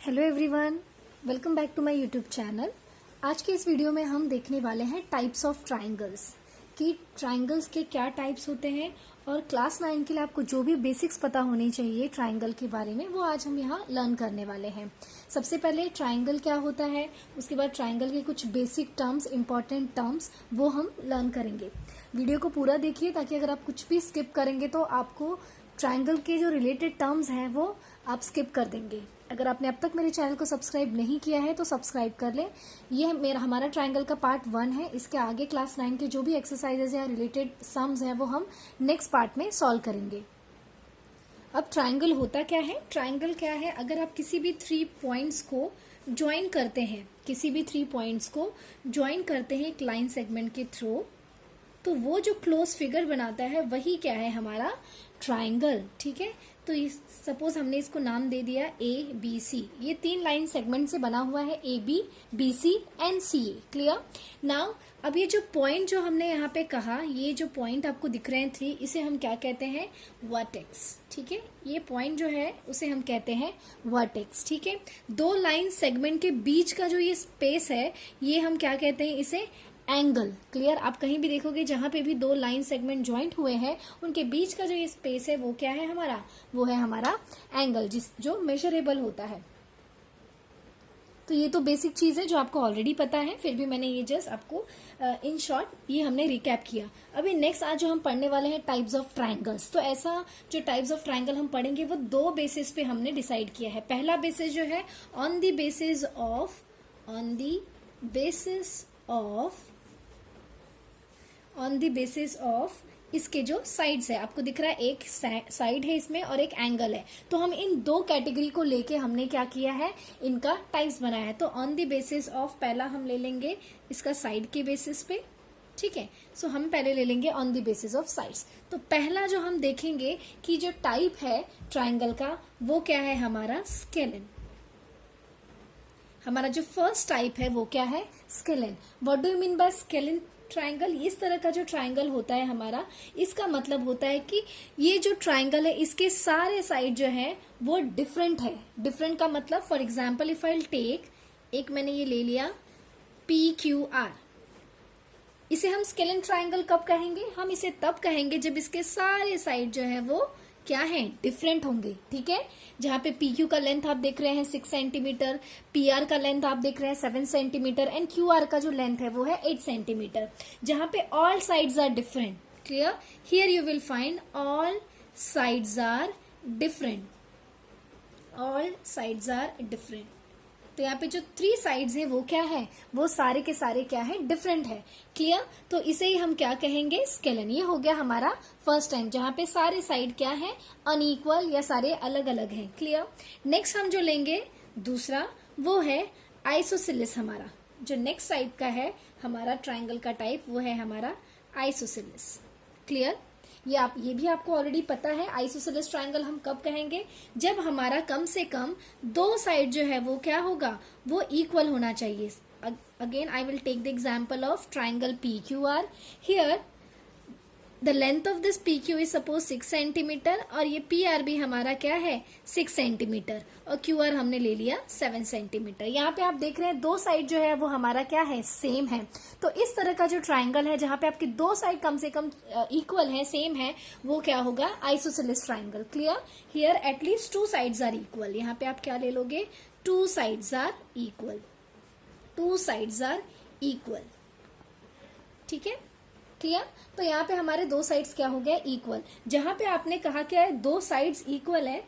Hello everyone, welcome back to my YouTube channel. आज के इस वीडियो में हम देखने वाले हैं टाइप्स ऑफ ट्राइंगल्स कि ट्राइंगल्स के क्या टाइप्स होते हैं और क्लास 9 के लिए आपको जो भी बेसिक्स पता होनी चाहिए ट्राइंगल के बारे में वो आज हम यहाँ लर्न करने वाले हैं। सबसे पहले ट्राइंगल क्या होता है, उसके बाद ट्राइंगल के कुछ बेसिक टर्म्स, इंपॉर्टेंट टर्म्स वो हम लर्न करेंगे। वीडियो को पूरा देखिए ताकि अगर आप कुछ भी स्किप करेंगे तो आपको ट्राइंगल के जो रिलेटेड टर्म्स हैं वो आप स्किप कर देंगे। अगर आपने अब तक मेरे चैनल को सब्सक्राइब नहीं किया है तो सब्सक्राइब कर लें। ये हमारा ट्राइंगल का पार्ट 1 है। इसके आगे क्लास 9 के जो भी एक्सरसाइजेज या रिलेटेड सम्स हैं वो हम नेक्स्ट पार्ट में सॉल्व करेंगे। अब ट्राइंगल होता क्या है? ट्राइंगल क्या है? अगर आप किसी भी 3 पॉइंट्स को ज्वाइन करते हैं, एक लाइन सेगमेंट के थ्रू, तो वो जो क्लोज फिगर बनाता है वही क्या है? हमारा ट्राइंगल। ठीक है, तो सपोज हमने इसको नाम दे दिया ए बी सी। ये 3 लाइन सेगमेंट से बना हुआ है, A B, B C and C A. Clear? Now अब ये जो पॉइंट जो हमने यहाँ पे कहा, ये जो पॉइंट आपको दिख रहे हैं 3, इसे हम क्या कहते हैं? वर्टेक्स। ठीक है, ये पॉइंट जो है उसे हम कहते हैं वर्टेक्स। ठीक है, 2 लाइन सेगमेंट के बीच का जो ये स्पेस है ये हम क्या कहते हैं? इसे एंगल। क्लियर? आप कहीं भी देखोगे जहां पे भी 2 लाइन सेगमेंट ज्वाइंट हुए हैं उनके बीच का जो ये स्पेस है वो क्या है हमारा? वो है हमारा एंगल, जो मेजरेबल होता है। तो ये तो बेसिक चीज है जो आपको ऑलरेडी पता है, फिर भी मैंने ये जस्ट आपको इन शॉर्ट ये हमने रिकैप किया। अभी नेक्स्ट आज जो हम पढ़ने वाले हैं टाइप्स ऑफ ट्राइंगल्स। तो ऐसा जो टाइप्स ऑफ ट्राइंगल हम पढ़ेंगे वो 2 बेसिस पे हमने डिसाइड किया है। पहला बेसिस जो है ऑन द बेसिस ऑफ इसके जो साइड्स है, आपको दिख रहा है एक साइड है इसमें और एक एंगल है, तो हम इन 2 कैटेगरी को लेके हमने क्या किया है? इनका टाइप्स बनाया है। तो ऑन द बेसिस ऑफ पहला हम ले लेंगे इसका साइड के बेसिस पे। ठीक है, सो हम पहले ले लेंगे on the basis of sides. तो पहला जो हम देखेंगे कि जो टाइप है ट्राइंगल का वो क्या है? हमारा स्केलन। हमारा जो फर्स्ट टाइप है वो क्या है? Scalene. What do you mean by scalene triangle? इस तरह का जो ट्राइंगल होता है हमारा, इसका मतलब होता है कि ये जो ट्राइंगल है इसके सारे साइड जो है वो डिफरेंट है। डिफरेंट का मतलब, for example if I take, एक मैंने ये ले लिया PQR, इसे हम स्केलन ट्राइंगल कब कहेंगे? हम इसे तब कहेंगे जब इसके सारे साइड जो है वो क्या है? डिफरेंट होंगे। ठीक है, जहां पे PQ का लेंथ आप देख रहे हैं 6 सेंटीमीटर, PR का लेंथ आप देख रहे हैं 7 सेंटीमीटर एंड QR का जो लेंथ है वो है 8 सेंटीमीटर, जहां पे all sides are different. Clear? Here you will find all sides are different. तो यहाँ पे जो 3 साइड्स हैं वो क्या है? वो सारे के सारे क्या है? डिफरेंट है। क्लियर? तो इसे ही हम क्या कहेंगे? स्केलन। ये हो गया हमारा फर्स्ट टाइम जहां पे सारे साइड क्या है? अनइक्वल या सारे अलग अलग हैं। क्लियर? नेक्स्ट हम जो लेंगे दूसरा वो है आइसोसेलेस। हमारा जो नेक्स्ट टाइप का है हमारा ट्राइंगल का टाइप वो है हमारा आइसोसेलेस। क्लियर? ये भी आपको ऑलरेडी पता है। आइसोसेलेस ट्राइंगल हम कब कहेंगे? जब हमारा कम से कम 2 साइड जो है वो क्या होगा? वो इक्वल होना चाहिए। Again I will take the example of triangle PQR। Here the length of this PQ is suppose 6 centimetre और ये PR भी हमारा क्या है? 6 सेंटीमीटर और QR हमने ले लिया 7 सेंटीमीटर। यहाँ पे आप देख रहे हैं 2 साइड जो है वो हमारा क्या है? सेम है। तो इस तरह का जो ट्राइंगल है जहां पे आपकी 2 साइड कम से कम इक्वल है, सेम है, वो क्या होगा? Isosceles triangle. Clear? Here at least 2 sides are equal. यहाँ पे आप क्या ले लोगे? 2 साइड्स आर इक्वल। ठीक है, क्लियर? तो यहाँ पे हमारे 2 साइड्स क्या हो गया? इक्वल। जहां पे आपने कहा क्या है? 2 साइड्स इक्वल है,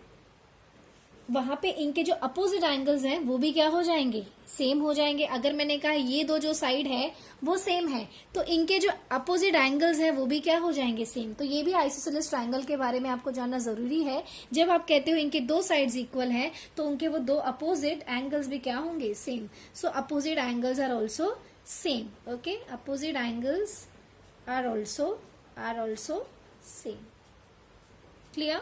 वहां पे इनके जो अपोजिट एंगल्स हैं वो भी क्या हो जाएंगे? सेम हो जाएंगे। अगर मैंने कहा ये 2 जो साइड है वो सेम है तो इनके जो अपोजिट एंगल्स हैं वो भी क्या हो जाएंगे? सेम। तो ये भी आइसोसेलेस ट्राइंगल के बारे में आपको जानना जरूरी है। जब आप कहते हो इनके 2 साइड्स इक्वल हैं तो उनके वो 2 अपोजिट एंगल्स भी क्या होंगे? Same. So opposite angles are also same. Okay, opposite angles are also same. Clear?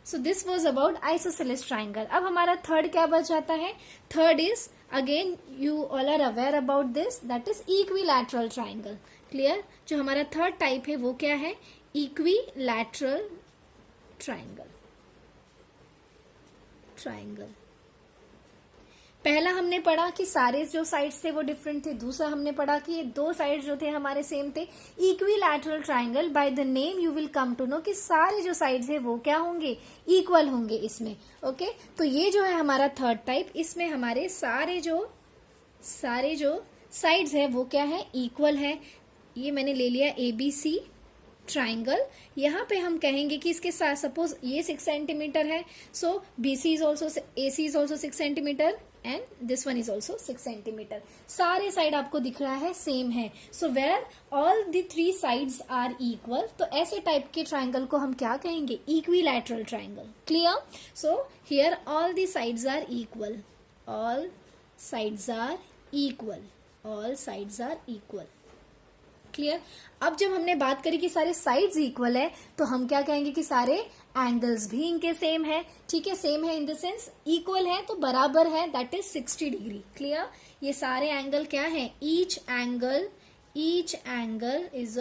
So this was about isosceles triangle. अब हमारा थर्ड क्या बच जाता है? Third is, again you all are aware about this, that is equilateral triangle. Clear? जो हमारा third type है वो क्या है? equilateral triangle. पहला हमने पढ़ा कि सारे जो साइड्स थे वो डिफरेंट थे, दूसरा हमने पढ़ा कि ये दो साइड्स जो थे हमारे सेम थे। Equilateral triangle, by the name you will come to know कि सारे जो साइड्स है वो क्या होंगे, इक्वल होंगे इसमें। ओके, तो ये जो है हमारा थर्ड टाइप, इसमें हमारे सारे जो साइड्स है वो क्या है, इक्वल है। ये मैंने ले लिया ABC ट्राइंगल। यहाँ पे हम कहेंगे कि इसके साथ सपोज ये 6 सेंटीमीटर है, so BC is also, AC is also 6 centimetre and this one is also 6 centimetre. सारे साइड आपको दिख रहा है सेम है। So where all the 3 sides are equal, तो ऐसे टाइप के ट्राइंगल को हम क्या कहेंगे, equilateral triangle. Clear? So here all the sides are equal, all sides are equal, all sides are equal. Clear? अब जब हमने बात करी कि सारे साइड्स इक्वल है, तो हम क्या कहेंगे कि सारे एंगल्स भी इनके सेम है। ठीक है, सेम है इन द सेंस इक्वल है, तो बराबर है, दैट इज 60 डिग्री। क्लियर? ये सारे एंगल क्या है, each angle is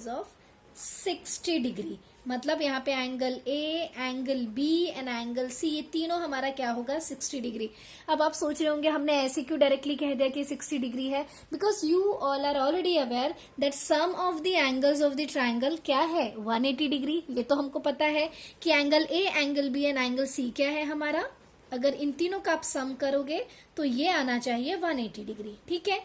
of 60 degree. मतलब यहाँ पे angle A, angle B and angle C, ये तीनों हमारा क्या होगा, 60 डिग्री। अब आप सोच रहे होंगे हमने ऐसे क्यों डायरेक्टली कह दिया कि 60 डिग्री है, because you all are already aware that sum of the angles of the triangle क्या है, 180 डिग्री। ये तो हमको पता है कि angle A, angle B and angle C क्या है हमारा। अगर इन तीनों का आप सम करोगे तो ये आना चाहिए 180 डिग्री। ठीक है,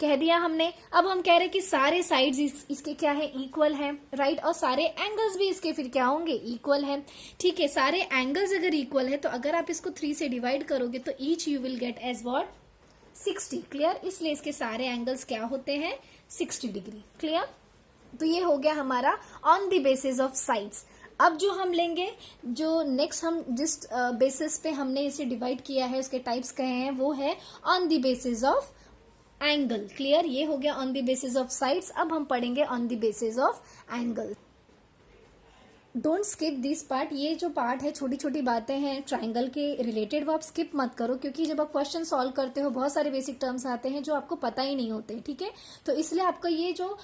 कह दिया हमने। अब हम कह रहे कि सारे साइड्स इसके क्या है, इक्वल है, राइट, और सारे एंगल्स भी इसके फिर क्या होंगे, इक्वल है। ठीक है, सारे एंगल्स अगर इक्वल है तो अगर आप इसको 3 से डिवाइड करोगे तो each you will get as what, 60। Clear? इसलिए इसके सारे एंगल्स क्या होते हैं, 60 डिग्री। क्लियर? तो ये हो गया हमारा on the basis of sides. अब जो हम लेंगे, जो नेक्स्ट हम जिस बेसिस पे हमने इसे डिवाइड किया है, उसके टाइप्स कहे हैं, वो है on the basis of angle. Clear? ये हो गया on the basis of sides. अब हम पढ़ेंगे on the basis of angle. Don't skip this part. ये जो पार्ट है, छोटी छोटी बातें हैं ट्राइंगल के रिलेटेड, वो आप स्किप मत करो, क्योंकि जब आप क्वेश्चन सॉल्व करते हो बहुत सारे बेसिक टर्म्स आते हैं जो आपको पता ही नहीं होते। ठीक है, तो इसलिए आपको ये जो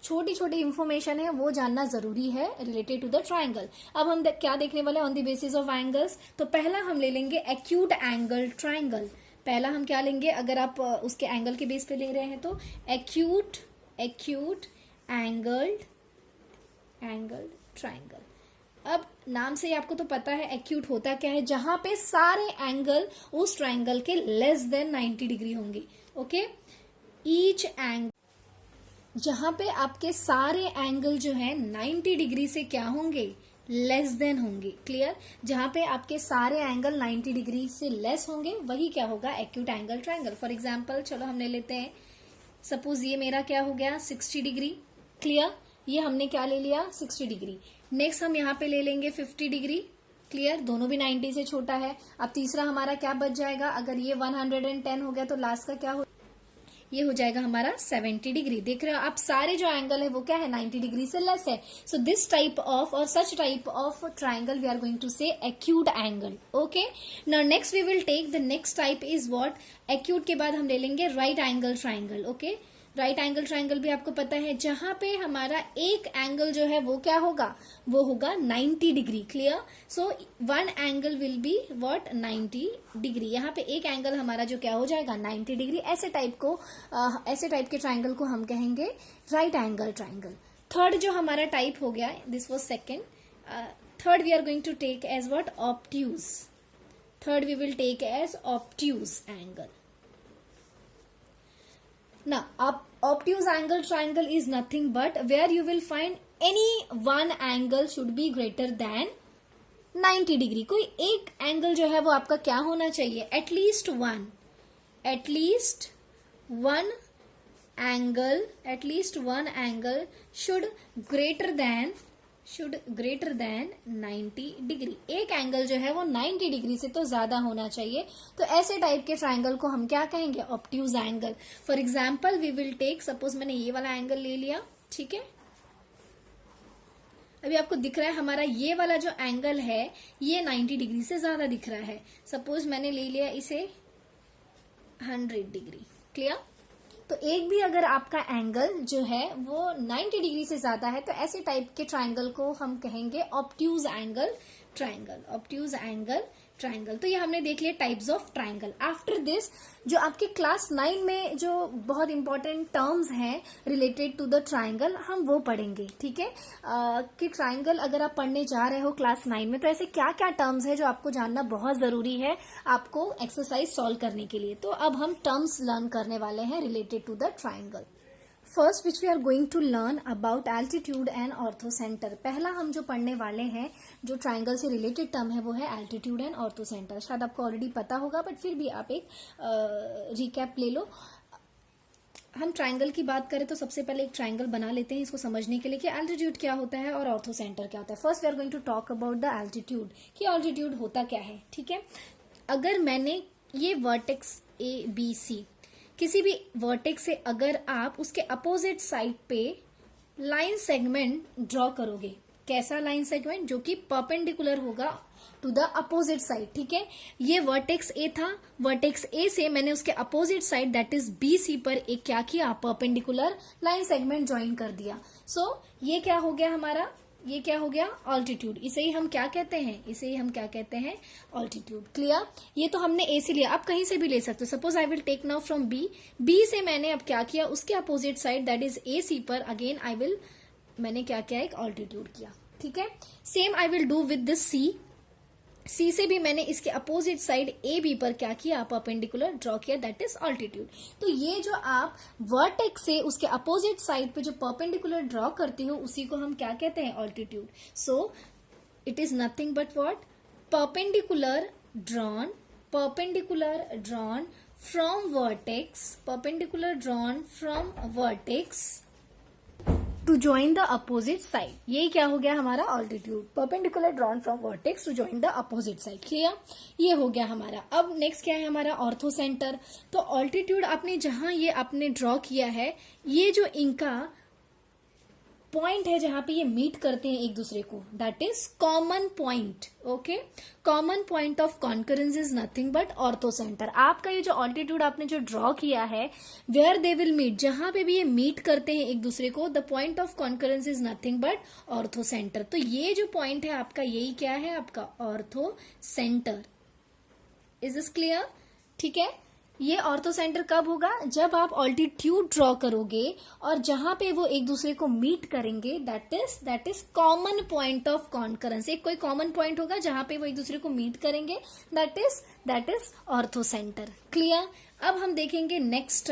छोटी छोटी इंफॉर्मेशन है वो जानना जरूरी है रिलेटेड टू द ट्राइंगल। अब हम क्या देखने वाले on the basis of angles. तो पहला हम ले लेंगे एक्यूट एंगल ट्राइंगल। पहला हम क्या लेंगे, अगर आप उसके एंगल के बेस पे ले रहे हैं तो एक्यूट एंगल्ड ट्राइंगल। अब नाम से ही आपको तो पता है एक्यूट होता क्या है, जहां पे सारे एंगल उस ट्राइंगल के लेस देन 90 डिग्री होंगे। ओके, ईच एंगल, जहां पे आपके सारे एंगल जो है 90 डिग्री से क्या होंगे, लेस देन होंगे। क्लियर? जहां पे आपके सारे एंगल 90 डिग्री से लेस होंगे वही क्या होगा, acute angle triangle. For example चलो हम ले लेते हैं, सपोज ये मेरा क्या हो गया, 60 डिग्री। क्लियर? ये हमने क्या ले लिया, 60 डिग्री। नेक्स्ट हम यहाँ पे ले लेंगे 50 डिग्री। क्लियर? दोनों भी 90 से छोटा है। अब तीसरा हमारा क्या बच जाएगा, अगर ये 110 हो गया तो लास्ट का क्या हो, ये हो जाएगा हमारा 70 डिग्री। देख रहे हो आप, सारे जो एंगल है वो क्या है, 90 डिग्री से लेस है। सो दिस टाइप ऑफ और such type of triangle we are going to say acute angle. Okay, now next we will take the next type is what, acute के बाद हम ले लेंगे right angle triangle. Okay, right angle triangle भी आपको पता है, जहां पे हमारा एक एंगल जो है वो क्या होगा, वो होगा 90 degree. Clear? So one angle will be what, 90 degree. यहाँ पे एक एंगल हमारा जो क्या हो जाएगा, 90 डिग्री। ऐसे टाइप के ट्राइंगल को हम कहेंगे राइट एंगल ट्राइंगल। थर्ड जो हमारा टाइप हो गया, this was second. Third we are going to take as what, obtuse. Third we will take as obtuse angle. Now, obtuse angle triangle is nothing but where you will find any one angle should be greater than 90 degree. कोई एक angle जो है वो आपका क्या होना चाहिए, at least one angle should greater than 90 degree. एक एंगल जो है वो 90 डिग्री से तो ज्यादा होना चाहिए। तो ऐसे टाइप के ट्राइंगल को हम क्या कहेंगे, obtuse angle. For example we will take, suppose मैंने ये वाला एंगल ले लिया। ठीक है, अभी आपको दिख रहा है हमारा ये वाला जो एंगल है ये 90 डिग्री से ज्यादा दिख रहा है। सपोज मैंने ले लिया इसे 100 डिग्री। क्लियर? तो एक भी अगर आपका एंगल जो है वो 90 डिग्री से ज्यादा है तो ऐसे टाइप के ट्राइंगल को हम कहेंगे obtuse angle triangle. Obtuse angle triangle. तो ये हमने देख लिया types of triangle. After this जो आपके क्लास 9 में जो बहुत इंपॉर्टेंट टर्म्स हैं रिलेटेड टू द ट्राइंगल हम वो पढ़ेंगे, ठीक है। कि ट्राइंगल अगर आप पढ़ने जा रहे हो क्लास 9 में तो ऐसे क्या क्या टर्म्स है जो आपको जानना बहुत जरूरी है आपको एक्सरसाइज सॉल्व करने के लिए। तो अब हम टर्म्स लर्न करने वाले हैं related to the triangle. First which we are going to learn about altitude and orthocentre. पहला हम जो पढ़ने वाले हैं जो ट्राइंगल से रिलेटेड टर्म है वो है एल्टीट्यूड एंड ऑर्थोसेंटर। शायद आपको ऑलरेडी पता होगा बट फिर भी आप एक रिकैप ले लो। हम ट्राइंगल की बात करें तो सबसे पहले एक ट्राइंगल बना लेते हैं इसको समझने के लिए कि एल्टीट्यूड क्या होता है और ऑर्थोसेंटर क्या होता है। First we are going to talk about the altitude कि ऑल्टीट्यूड होता क्या है, ठीक है। अगर मैंने ये वर्टेक्स ABC किसी भी वर्टेक्स से अगर आप उसके अपोजिट साइड पे लाइन सेगमेंट ड्रॉ करोगे, कैसा लाइन सेगमेंट, जो कि परपेंडिकुलर होगा टू द अपोजिट साइड, ठीक है। ये वर्टेक्स A था, वर्टेक्स A से मैंने उसके opposite side that is BC पर एक क्या किया, परपेंडिकुलर लाइन सेगमेंट ज्वाइन कर दिया। सो ये क्या हो गया हमारा, ये क्या हो गया, ऑल्टीट्यूड। इसे ही हम क्या कहते हैं, इसे ही हम क्या कहते हैं, ऑल्टीट्यूड। क्लियर। ये तो हमने A से लिया, आप कहीं से भी ले सकते हो। Suppose I will take now from B से मैंने अब क्या किया, उसके opposite side that is AC पर अगेन मैंने क्या किया, एक ऑल्टीट्यूड किया, ठीक है। Same I will do with this C से भी मैंने इसके अपोजिट साइड AB पर क्या किया, परपेंडिकुलर ड्रॉ किया, दैट इज ऑल्टीट्यूड। तो ये जो आप वर्टेक्स से उसके अपोजिट साइड पे जो परपेंडिकुलर ड्रॉ करते हो उसी को हम क्या कहते हैं, altitude. So it is nothing but what, perpendicular drawn from vertex to join the opposite side. यही क्या हो गया हमारा altitude, perpendicular drawn from vertex to join the opposite side. Clear, ये हो गया हमारा। अब नेक्स्ट क्या है हमारा, ऑर्थोसेंटर। तो ऑल्टीट्यूड आपने जहां ये आपने ड्रॉ किया है, ये जो इनका पॉइंट है जहां पे ये मीट करते हैं एक दूसरे को, that is common point. Okay, common point of concurrence is nothing but orthocentre. आपका ये जो ऑल्टीट्यूड आपने जो ड्रॉ किया है, वेयर दे विल मीट, जहां पे भी ये मीट करते हैं एक दूसरे को, the point of concurrence is nothing but orthocentre. तो ये जो पॉइंट है आपका, यही क्या है आपका, ऑर्थोसेंटर। इज दिस क्लियर, ठीक है। ये ऑर्थोसेंटर कब होगा, जब आप ऑल्टीट्यूड ड्रॉ करोगे और जहां पे वो एक दूसरे को मीट करेंगे, that is common point of concurrence. एक कोई कॉमन पॉइंट होगा जहां पे वो एक दूसरे को मीट करेंगे, दैट इज ऑर्थोसेंटर। क्लियर। अब हम देखेंगे नेक्स्ट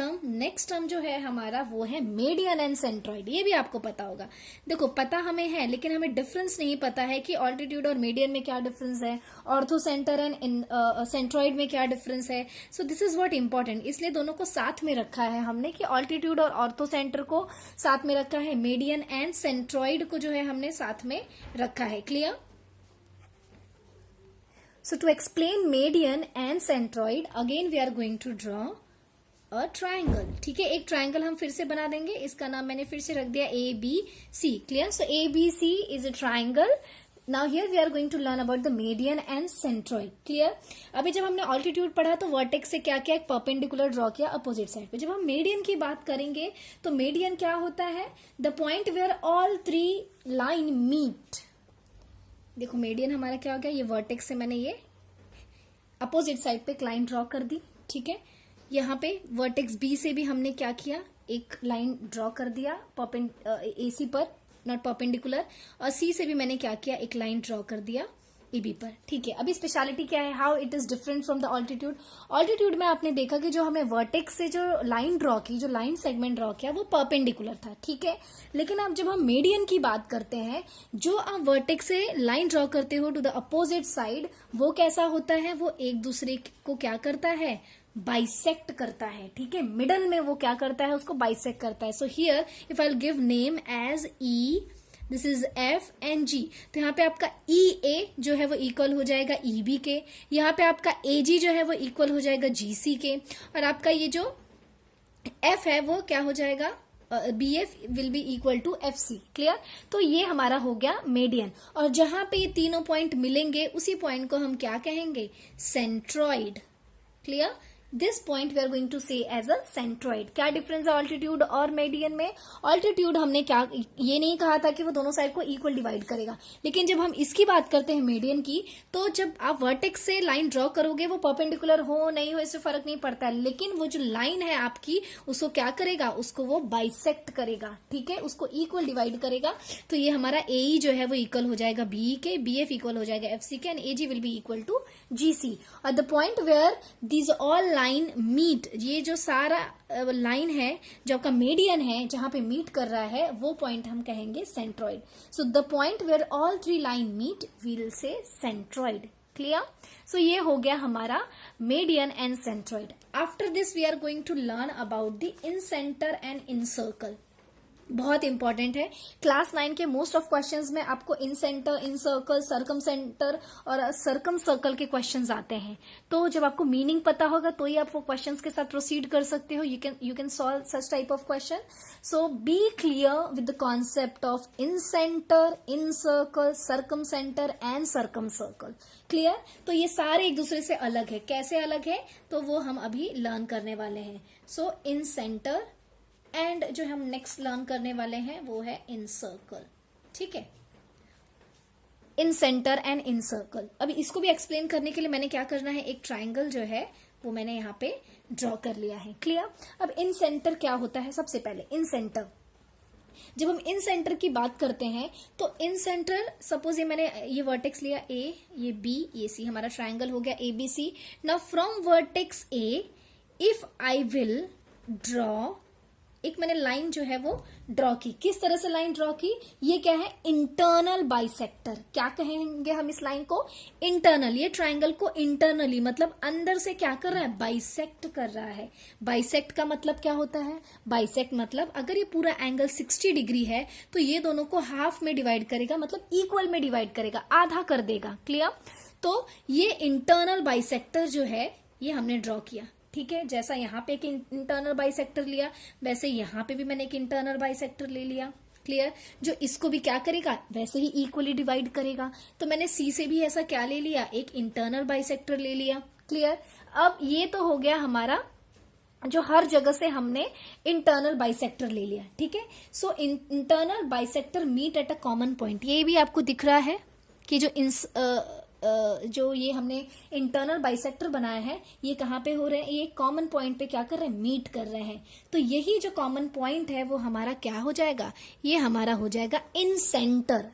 टर्म जो है हमारा वो है मीडियन एंड सेंट्रॉइड। ये भी आपको पता होगा। देखो पता हमें है लेकिन हमें डिफरेंस नहीं पता है कि ऑल्टीट्यूड और मीडियन में क्या डिफरेंस है, ऑर्थोसेंटर एंड सेंट्रॉइड में क्या डिफरेंस है। So this is what important, इसलिए दोनों को साथ में रखा है हमने कि ऑल्टीट्यूड और ऑर्थोसेंटर को साथ में रखा है, मीडियन एंड सेंट्रॉइड को जो है हमने साथ में रखा है। Clear. So to explain median and centroid, again we are going to draw a triangle. ठीक है, एक ट्राइंगल हम फिर से बना देंगे, इसका नाम मैंने फिर से रख दिया ABC. Clear? So ABC is a triangle. Now here we are going to learn about the median and centroid. Clear? अभी जब हमने ऑल्टीट्यूड पढ़ा तो वर्टेक्स से क्या किया, एक परपेंडिकुलर ड्रॉ किया अपोजिट साइड पे। जब हम मीडियन की बात करेंगे तो मीडियन क्या होता है, the point where all 3 line meet. देखो मीडियन हमारा क्या हो गया, ये वर्टेक्स से मैंने ये अपोजिट साइड पे एक लाइन ड्रॉ कर दी, ठीक है। यहाँ पे वर्टेक्स B से भी हमने क्या किया, एक लाइन ड्रॉ कर दिया AC पर, नॉट परपेंडिकुलर, और C से भी मैंने क्या किया, एक लाइन ड्रॉ कर दिया AB पर, ठीक है। अभी स्पेशलिटी क्या है, how it is different from the altitude. Altitude में आपने देखा कि जो हमें वर्टेक्स से जो लाइन ड्रॉ की, जो लाइन सेगमेंट ड्रॉ किया, वो परपेंडिकुलर था, ठीक है। लेकिन अब जब हम मीडियन की बात करते हैं, जो आप वर्टेक्स से लाइन ड्रॉ करते हो टू द अपोजिट साइड, वो कैसा होता है, वो एक दूसरे को क्या करता है, बाइसेक्ट करता है, ठीक है। मिडल में वो क्या करता है, उसको बाइसेक्ट करता है। So here if I will give name as E, this is F and G, तो यहाँ पे आपका EA जो है वो इक्वल हो जाएगा EB के, यहाँ पे आपका AG जो है वो इक्वल हो जाएगा GC के, और आपका ये जो F है वो क्या हो जाएगा, BF will be equal to FC। Clear. तो ये हमारा हो गया मीडियन, और जहां पे ये तीनों पॉइंट मिलेंगे उसी पॉइंट को हम क्या कहेंगे, centroid. Clear. This point we are going to say as a centroid. क्या डिफरेंस है ऑल्टीट्यूड और मेडियन में? ऑल्टीट्यूड हमने क्या ये नहीं कहा था कि वो दोनों साइड को इक्वल डिवाइड करेगा, लेकिन जब हम इसकी बात करते हैं मेडियन की, तो जब आप वर्टेक्स से लाइन ड्रॉ करोगे वो परपेंडिकुलर हो नहीं हो इससे फर्क नहीं पड़ता है, लेकिन वो जो लाइन है आपकी उसको क्या करेगा, उसको वो बाइसेक्ट करेगा, ठीक है, उसको इक्वल डिवाइड करेगा। तो ये हमारा ए जो है वो इक्वल हो जाएगा बी के, बी एफ इक्वल हो जाएगा एफ सी के, and A G will be equal to G C. और the point where these all line meet, ये जो सारा लाइन है जो आपका मीडियन है जहां पे मीट कर रहा है, वो पॉइंट हम कहेंगे centroid. So the point where all three line meet we will say centroid. Clear? So ये हो गया हमारा median and centroid. After this we are going to learn about the incentre and incircle. बहुत important है, class 9 के most of questions में आपको इन centre, इन circle, circum centre और सर्कम सर्कल के क्वेश्चंस आते हैं। तो जब आपको मीनिंग पता होगा तो ही आप वो क्वेश्चंस के साथ प्रोसीड कर सकते हो। You can solve such type of question. So be clear with the concept of in centre, in circle, circum centre and circum circle. Clear? तो ये सारे एक दूसरे से अलग है। कैसे अलग है तो वो हम अभी लर्न करने वाले हैं। सो इन सेंटर एंड जो हम नेक्स्ट लर्न करने वाले हैं वो है इन सर्कल। ठीक है, इन सेंटर एंड इन सर्कल। अभी इसको भी एक्सप्लेन करने के लिए मैंने क्या करना है, एक ट्राइंगल जो है वो मैंने यहाँ पे ड्रॉ कर लिया है। क्लियर? अब इन सेंटर क्या होता है, सबसे पहले इन सेंटर, जब हम इन सेंटर की बात करते हैं तो इन सेंटर, सपोज ये मैंने ये वर्टेक्स लिया ए, ये बी, ये सी, हमारा ट्राइंगल हो गया A B C. Now from vertex A if I will draw, एक मैंने लाइन जो है वो ड्रॉ की। किस तरह से लाइन ड्रॉ की? ये क्या है, इंटरनल बाइसेक्टर। क्या कहेंगे हम इस लाइन को? इंटरनल। ये ट्राइंगल को इंटरनली मतलब अंदर से क्या कर रहा है, बाइसेक्ट कर रहा है। बाइसेक्ट का मतलब क्या होता है? बाइसेक्ट मतलब अगर ये पूरा एंगल 60 डिग्री है तो ये दोनों को हाफ में डिवाइड करेगा, मतलब इक्वल में डिवाइड करेगा, आधा कर देगा। क्लियर? तो ये इंटरनल बाइसेक्टर जो है ये हमने ड्रॉ किया। ठीक है, जैसा यहाँ पे एक इंटरनल बाइसेक्टर लिया वैसे यहाँ पे भी मैंने एक इंटरनल बाइसेक्टर ले लिया। क्लियर? जो इसको भी क्या करेगा, वैसे ही इक्वली डिवाइड करेगा। तो मैंने सी से भी ऐसा क्या ले लिया, एक इंटरनल बाइसेक्टर ले लिया। क्लियर? अब ये तो हो गया हमारा जो हर जगह से हमने इंटरनल बाइसेक्टर ले लिया। ठीक है, so internal bisector meet at a common point. ये भी आपको दिख रहा है कि जो ये हमने इंटरनल बाइसेक्टर बनाया है ये कहाँ पे हो रहे हैं, ये कॉमन पॉइंट पे क्या कर रहे हैं, मीट कर रहे हैं। तो यही जो कॉमन पॉइंट है वो हमारा क्या हो जाएगा, ये हमारा हो जाएगा इन सेंटर।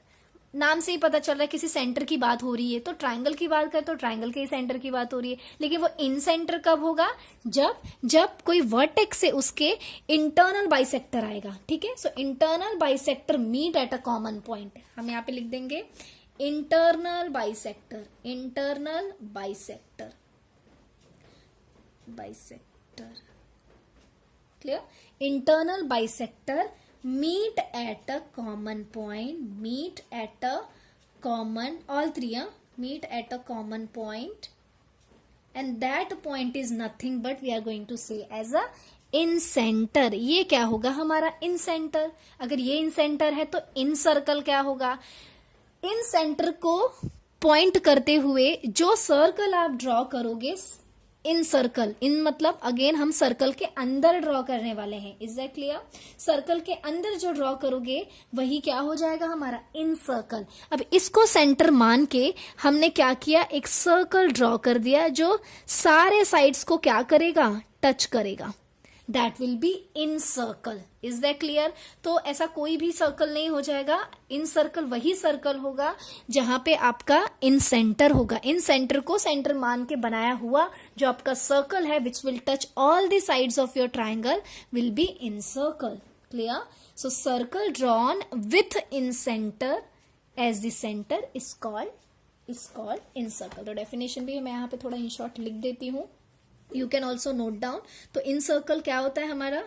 नाम से ही पता चल रहा है किसी सेंटर की बात हो रही है। तो ट्राइंगल की बात करें तो ट्राइंगल के ही सेंटर की बात हो रही है, लेकिन वो इन सेंटर कब होगा, जब कोई वर्टेक्स से उसके इंटरनल बाइसेक्टर आएगा। ठीक है, so internal bisector meet at a common point. हम यहाँ पे लिख देंगे internal bisector, internal bisector, bisector. Clear? Internal bisector meet at a common point, meet at a common, all three meet at a common point, and that point is nothing but we are going to say as a in centre. ये क्या होगा हमारा इन centre. अगर ये इन centre है तो in circle क्या होगा, इन सेंटर को पॉइंट करते हुए जो सर्कल आप ड्रॉ करोगे, इन सर्कल, इन मतलब अगेन हम सर्कल के अंदर ड्रॉ करने वाले हैं। Is that clear? सर्कल के अंदर जो ड्रॉ करोगे वही क्या हो जाएगा हमारा इन सर्कल। अब इसको सेंटर मान के हमने क्या किया, एक सर्कल ड्रॉ कर दिया जो सारे साइड्स को क्या करेगा, टच करेगा। That will be in circle. Is that clear? तो ऐसा कोई भी सर्कल नहीं हो जाएगा, इन सर्कल वही सर्कल होगा जहां पे आपका इन सेंटर होगा। इन सेंटर को सेंटर मान के बनाया हुआ जो आपका सर्कल है which will touch all the sides of your triangle will be in circle. Clear? So circle drawn with in centre as the centre is called in circle. तो डेफिनेशन भी मैं यहाँ पे थोड़ा इन शॉर्ट लिख देती हूँ, you can also note down. तो इन सर्कल क्या होता है हमारा,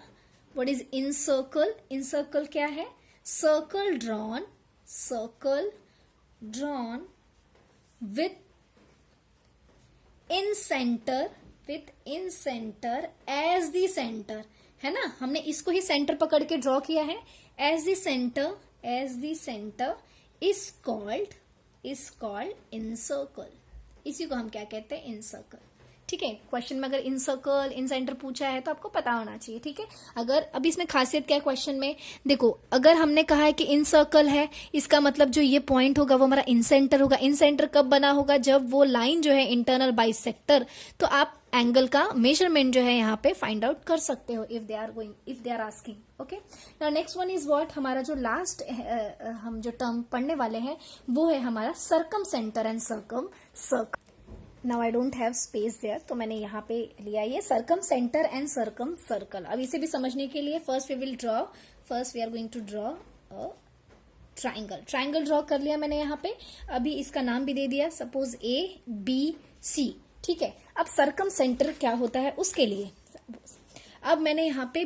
what is in circle? In circle क्या है, circle drawn with in centre as the centre, है ना। हमने इसको ही सेंटर पकड़ के ड्रॉ किया है। As the centre is called in circle. इसी को हम क्या कहते हैं, इन सर्कल। ठीक ठीक है, क्वेश्चन में अगर इन सर्कल इन सेंटर पूछा है तो आपको पता होना चाहिए, ठीक है। अगर अब इसमें खासियत क्या है क्वेश्चन में, देखो अगर हमने कहा है कि इन सर्कल है, इसका मतलब जो ये पॉइंट होगा वो हमारा इन सेंटर होगा। इन सेंटर कब बना होगा, जब वो लाइन जो है इंटरनल बाइसेक्टर, तो आप एंगल का मेजरमेंट जो है यहाँ पे फाइंड आउट कर सकते हो if they are asking. Okay, now next one is what, हमारा जो लास्ट हम जो टर्म पढ़ने वाले हैं वो है हमारा circum centre and circum circle. Now I don't have space there, तो मैंने यहाँ पे लिया ये circum centre and circum circle. अब इसे भी समझने के लिए first we are going to draw a triangle draw कर लिया मैंने यहाँ पे। अभी इसका नाम भी दे दिया, सपोज ABC, ठीक है। अब सर्कम सेंटर क्या होता है उसके लिए, अब मैंने यहाँ पे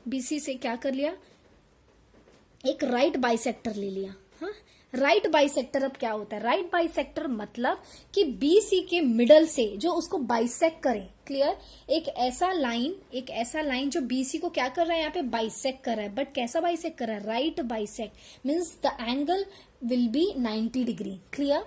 BC से क्या कर लिया, एक राइट बाइसेक्टर ले लिया। हाँ, राइट बाइसेक्टर अब क्या होता है, राइट बाइसेक्टर मतलब कि BC के मिडल से जो उसको बाइसेक्ट करे, क्लियर, एक ऐसा लाइन जो BC को क्या कर रहा है, यहाँ पे बाइसेक्ट कर रहा है, बट कैसा बाइसेक्ट कर रहा है, right bisect means the angle will be 90 degree, clear.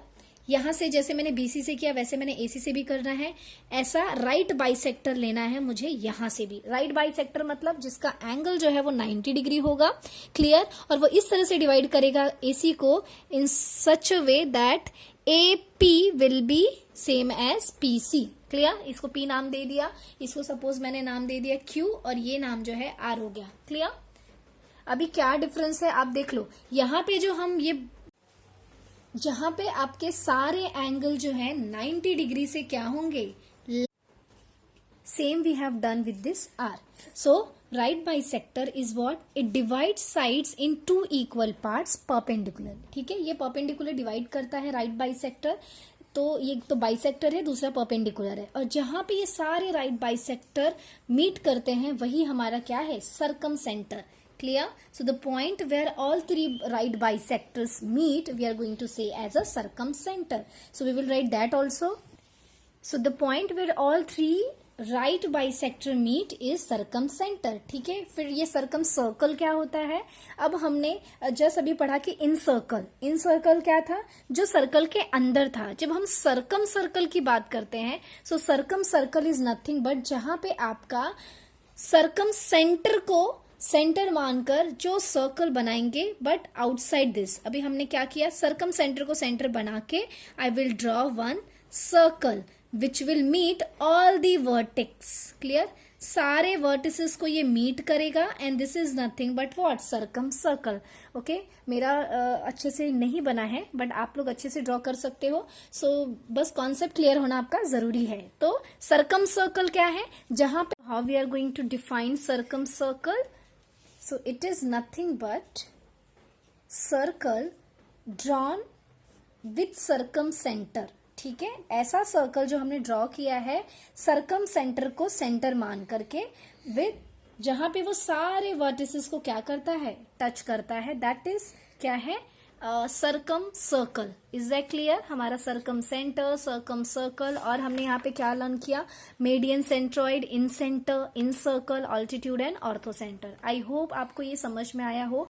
यहां से जैसे मैंने BC से किया वैसे मैंने AC से भी करना है, ऐसा राइट बाइसेक्टर लेना है मुझे यहां से भी। राइट बाइसेक्टर मतलब जिसका एंगल जो है वो 90 डिग्री होगा, क्लियर, और वो इस तरह से डिवाइड करेगा AC को in such a way that AP will be same as PC, clear. इसको P नाम दे दिया, इसको सपोज मैंने नाम दे दिया Q, और ये नाम जो है R हो गया, क्लियर। अभी क्या डिफरेंस है आप देख लो, यहाँ पे जो हम ये जहां पे आपके सारे एंगल जो है 90 डिग्री से क्या होंगे, same we have done with this R। So right bisector is what, it divide sides in 2 equal parts perpendicular, ठीक है। ये परपेंडिकुलर डिवाइड करता है राइट बाइसेक्टर, तो ये तो बाइसेक्टर है, दूसरा परपेंडिकुलर है, और जहां पे ये सारे राइट बाइसेक्टर मीट करते हैं वही हमारा क्या है, circum centre, clear. So the point where all 3 right bisectors meet we are going to say as a circumcenter. So we will write that also. So the point where all 3 right bisector meet is circumcenter, ठीक है। फिर ये circumcircle क्या होता है, अब हमने just अभी पढ़ा कि इन सर्कल क्या था, जो सर्कल के अंदर था। जब हम circumcircle की बात करते हैं, so circumcircle is nothing but जहां पे आपका circumcenter को सेंटर मानकर जो सर्कल बनाएंगे, बट आउटसाइड दिस। अभी हमने क्या किया, सर्कम सेंटर को सेंटर बना के I will draw one circle which will meet all the vertex, clear, सारे वर्टिसेस को ये मीट करेगा, and this is nothing but what, circum circle. Okay, मेरा अच्छे से नहीं बना है बट आप लोग अच्छे से ड्रॉ कर सकते हो, सो बस कॉन्सेप्ट क्लियर होना आपका जरूरी है। तो सर्कम सर्कल क्या है, जहां पे how we are going to define circum circle, so it is nothing but circle drawn with circumcenter, ठीक है। ऐसा सर्कल जो हमने ड्रॉ किया है सर्कम सेंटर को सेंटर मान करके, विद जहां पे वो सारे वर्टिसेस को क्या करता है, टच करता है, दैट इज क्या है, circum circle. Is that clear, हमारा सर्कम सेंटर, सर्कम सर्कल, और हमने यहाँ पे क्या लर्न किया, median centroid, in centre, in circle, altitude and ortho centre. I hope आपको ये समझ में आया हो।